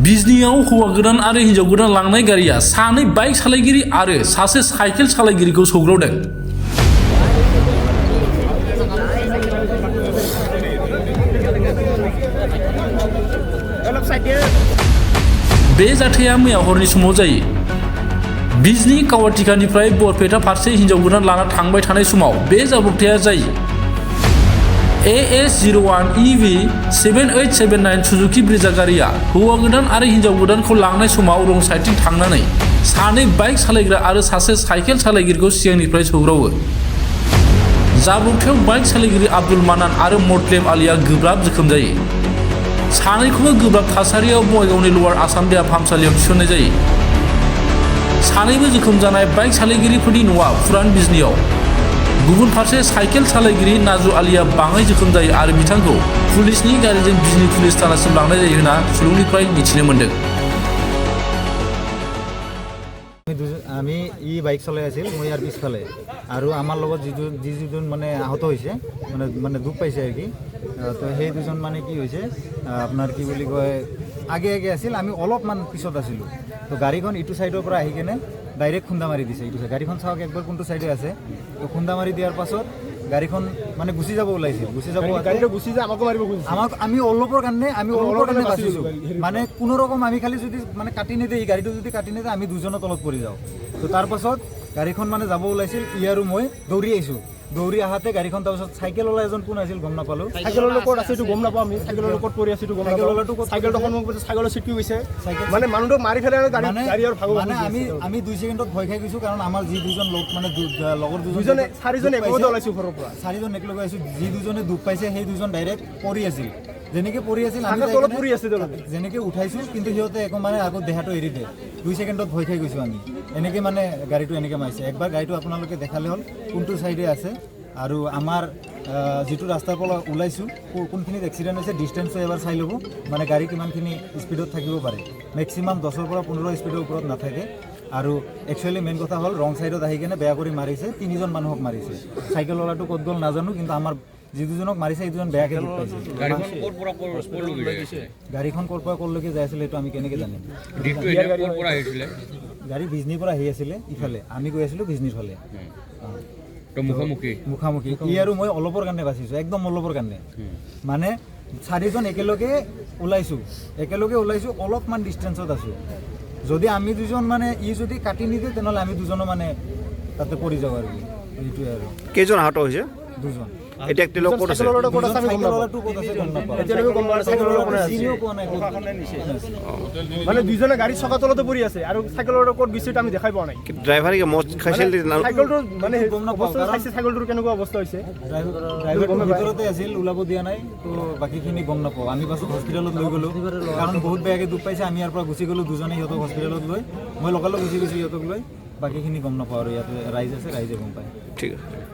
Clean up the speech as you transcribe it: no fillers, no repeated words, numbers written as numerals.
बिजनीआव हौवा गोदान आरो हिन्जाव गोदान लांनाय गारिया सानै बाइक सालायगिरि आरो सासे साइकेल सालायगिरिखौ सौग्रावदों। बे जाथाया मैया हरनि समाव जायो। बिजनी कावाटिकानिफ्राय बरपेटा फारसे हिन्जाव गोदान लाना थांबाय थानाय समाव बे जाब्रबथाया जायो। AS01 EV 7879 सुजुकी ब्रेजा गारिया हौवा गोदान आरो हिन्जाव गोदानखौ लांनाय समाव रं साइडथिं थांनानै सानै बाइक सालायग्रा आरो सासे साइकेल सालायगिरिखौ सिगांनिफ्राय सौग्रावो। जाब्रबथायाव बाइक सालायगिरि आब्दुल मानान आरो मतलेब आलीआ गोब्राब जोखोम जायो। सानैखौबो गोब्राब थासारियाव बङाइगावनि लवार आसाम देहा फाहामसालियाव थिसननाय जायो। सानैबो जोखोम जानाय बाइक सालायगिरिफोरनि न'आ पुरान बिजनीआव। गुबुन फारसे साइकेल सालायगिरि नाजु आलीआ बाङाइ जोखोम जायो आरो बिथांखौ पुलिसनि गारिजों बिजनी पुलिस थानासिम लांनाय जायो होनना सुलुंनिफ्राय मिथिनो मोन्दों। আমি বাইক চলাই আছিল মই ইয়াৰ পিছফালে আৰু আমাৰ লগত যিজন মানে আহত হৈছে মানে দুখ পাইছে আৰু কি তো সেই দুজন মানে কি হৈছে আপোনাৰ কি বুলি কয় আগে আছিল আমি অলপমান পিছত আছিলোঁ তো গাড়ীখন ইটো চাইডৰ পৰা আহি কেনে ডাইৰেক্ট খুন্দা মাৰি দিছে ইটো গাড়ীখন চাওক একবাৰ কোনটো চাইডে আছে তো খুন্দা মাৰি দিয়াৰ পাছত গাড়ীখন মানে গুচি যাব ওলাইছিল গাড়ীটো গুচি যায় আমাক মাৰিব খুজিছে আমাক আমি অলপৰ কাৰণে বাচিছোঁ মানে কোনো ৰকম আমি খালি যদি মানে কাটি নিদিয়ে এই গাড়ীটো যদি কাটি নিদিয়ে আমি দুজনৰ তলত পৰি যাওঁ তো তাৰ পাছত গাড়ীখন মানে যাব ওলাইছিল ই আৰু মই দৌৰি আহিছোঁ দৌৰি আহাতে গাড়ীখন তাৰপিছত চাইকেল ওলাই এজন কোন আছিল গম নাপালোঁ চাইকেলৰ লগত আছে এইটো গম নাপাওঁ আমি চাইকেলৰ লগত পৰি আছোঁ এইটো গম নাপাওঁ চাইকেলটো সন্মুখত চাইকেলৰ চিটকি গৈছে মানে মানুহটোক মাৰি ফেলে আৰু গাড়ী আৰু ভাগো মানে আমি 2 ছেকেণ্ডত ভয় খাই গৈছোঁ কাৰণ আমাৰ যি দুজন লোক মানে লগৰ চাৰিজন একেলগে ওলাইছোঁ ঘৰৰ পৰা চাৰিজন একেলগে আহিছোঁ যি দুজনে দুখ পাইছে সেই দুজন ডাইৰেক্ট পৰি আছিল যেনেকৈ পৰি আছিল আমি তলত পৰি আছিল যেনেকৈ উঠাইছোঁ কিন্তু সিহঁতে একো মানে আগত দেহাটো এৰি দিয়ে 2 ছেকেণ্ডত ভয় খাই গৈছোঁ আমি এনেকৈ মানে গাড়ীটো এনেকৈ মাৰিছে একবাৰ গাড়ীটো আপোনালোকে দেখালে হ'ল কোনটো চাইডে আছে আৰু আমাৰ যিটো ৰাস্তাৰ পৰা ওলাইছোঁ কোনখিনিত এক্সিডেণ্ট হৈছে ডিষ্টেঞ্চটো এবাৰ চাই ল'ব মানে গাড়ী কিমানখিনি স্পীডত থাকিব পাৰে মেক্সিমাম 10ৰ পৰা 15 স্পীডৰ ওপৰত নাথাকে আৰু একচুৱেলি মেইন কথা হ'ল ৰং চাইডত আহি কেনে বেয়া কৰি মাৰিছে 3জন মানুহক মাৰিছে চাইকেলৱালাটো ক'ত গ'ল নাজানো কিন্তু আমাৰ যি দুজনক মাৰিছে এই দুজন বেয়াকৈ দুখ পাইছে গাড়ীখন ক'ৰ পৰা ক'লৈকে যাই আছিলে এইটো আমি কেনেকৈ জানিম গাড়ী বিজনীৰ পৰা আহি আছিলে ইফালে আমি গৈ আছিলোঁ বিজনীৰ ফালে মুখামুখি ই আৰু মই অলপৰ কাৰণে বাচিছোঁ একদম অলপৰ কাৰণে মানে 4জন একেলগে ওলাইছোঁ অলপমান ডিষ্টেঞ্চত আছোঁ যদি আমি দুজন মানে ই যদি কাটি নিদিয়ে তেনেহ'লে আমি দুজনো মানে তাতে পৰি যাওঁ আৰু এইটোৱে আৰু কেইজন আহত হৈছে 2জন এতিয়া একটি লোক ক'ত আছে মানে দুইজনে গাড়ী চকা তলতে পৰি আছে আৰু চাইকেলৰ ক'ত গৈছে আমি দেখাই পোৱা নাই ড্ৰাইভাৰ কি মদ খাইছিল চাইকেলটো মানে চাইকেলটোৰ কেনেকুৱা অৱস্থা হৈছে ড্ৰাইভাৰ ভিতৰতে আছিল ওলাব দিয়া নাই তো বাকীখিনি গম নাপাওঁ আমি পাছত হস্পিটেলত লৈ গ'লোঁ কাৰণ বহুত বেয়াকৈ দুখ পাইছে আমি ইয়াৰ পৰা গুচি গ'লোঁ দুজনে সিহঁতক হস্পিটেলত লৈ মই লগালগ গুচি গৈছোঁ সিহঁতক লৈ বাকীখিনি গম নাপাওঁ আৰু ইয়াতে ৰাইজ আছে ৰাইজে গম পায় ঠিক আছে